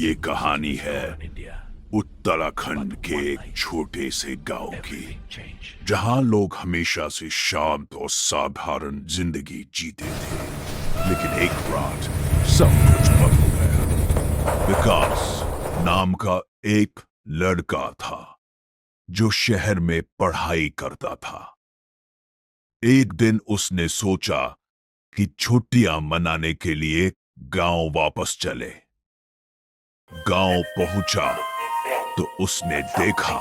ये कहानी है उत्तराखंड के एक छोटे से गांव की, जहां लोग हमेशा से शांत और साधारण जिंदगी जीते थे। लेकिन एक रात सब कुछ बदल गया। विकास नाम का एक लड़का था जो शहर में पढ़ाई करता था। एक दिन उसने सोचा कि छुट्टियां मनाने के लिए गांव वापस चले। गांव पहुंचा तो उसने देखा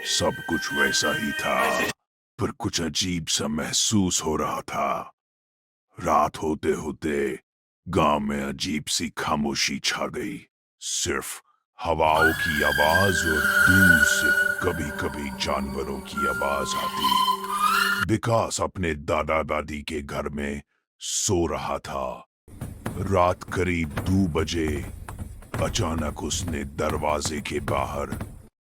सब कुछ वैसा ही था, पर कुछ अजीब सा महसूस हो रहा था। रात होते होते गांव में अजीब सी खामोशी छा गई। सिर्फ हवाओं की आवाज और दूर से कभी कभी जानवरों की आवाज आती। विकास अपने दादा दादी के घर में सो रहा था। रात करीब 2 बजे अचानक उसने दरवाजे के बाहर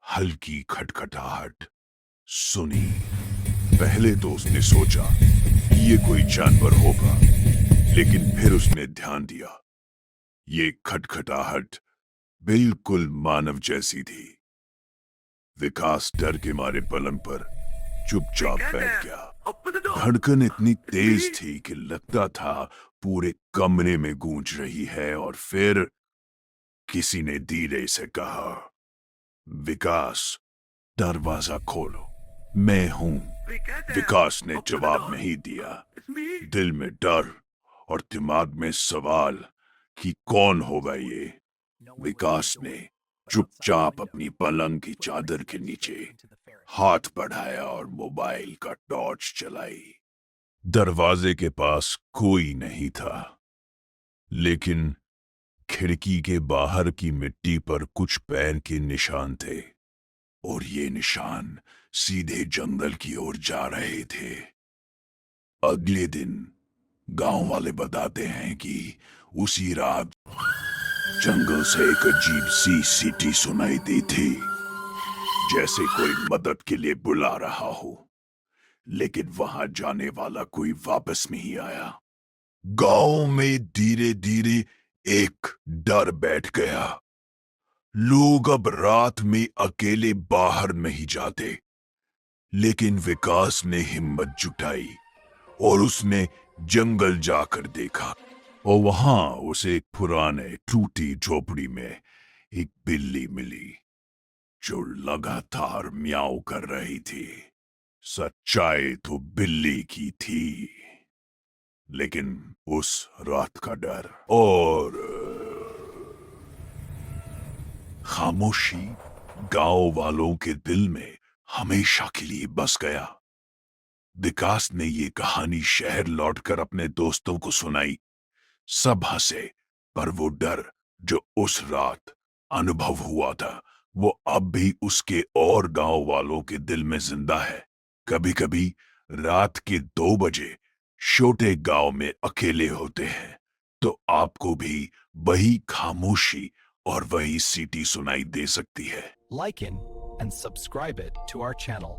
हल्की खटखटाहट सुनी। पहले तो उसने सोचा ये कोई जानवर होगा, लेकिन फिर उसने ध्यान दिया, ये खटखटाहट बिल्कुल मानव जैसी थी। विकास डर के मारे पलंग पर चुपचाप बैठ गया। धड़कन इतनी तेज थी कि लगता था पूरे कमरे में गूंज रही है। और फिर किसी ने धीरे से कहा, विकास, दरवाजा खोलो, मैं हूं। विकास ने जवाब नहीं दिया। दिल में डर और दिमाग में सवाल कि कौन होगा ये। विकास ने चुपचाप अपनी पलंग की चादर के नीचे हाथ बढ़ाया और मोबाइल का टॉर्च चलाई। दरवाजे के पास कोई नहीं था, लेकिन खिड़की के बाहर की मिट्टी पर कुछ पैर के निशान थे, और ये निशान सीधे जंगल की ओर जा रहे थे। अगले दिन गांव वाले बताते हैं कि उसी रात जंगल से एक अजीब सी सीटी सुनाई दी थी, जैसे कोई मदद के लिए बुला रहा हो। लेकिन वहां जाने वाला कोई वापस नहीं आया। गांव में धीरे धीरे एक डर बैठ गया। लोग अब रात में अकेले बाहर नहीं जाते। लेकिन विकास ने हिम्मत जुटाई और उसने जंगल जाकर देखा, और वहां उसे एक पुराने टूटी झोपड़ी में एक बिल्ली मिली जो लगातार म्याऊं कर रही थी। सच्चाई तो बिल्ली की थी, लेकिन उस रात का डर और खामोशी गांव वालों के दिल में हमेशा के लिए बस गया। विकास ने ये कहानी शहर लौटकर अपने दोस्तों को सुनाई। सब हंसे, पर वो डर जो उस रात अनुभव हुआ था, वो अब भी उसके और गांव वालों के दिल में जिंदा है। कभी कभी रात के 2 बजे छोटे गांव में अकेले होते हैं, तो आपको भी वही खामोशी और वही सीटी सुनाई दे सकती है। Like and subscribe it to our channel.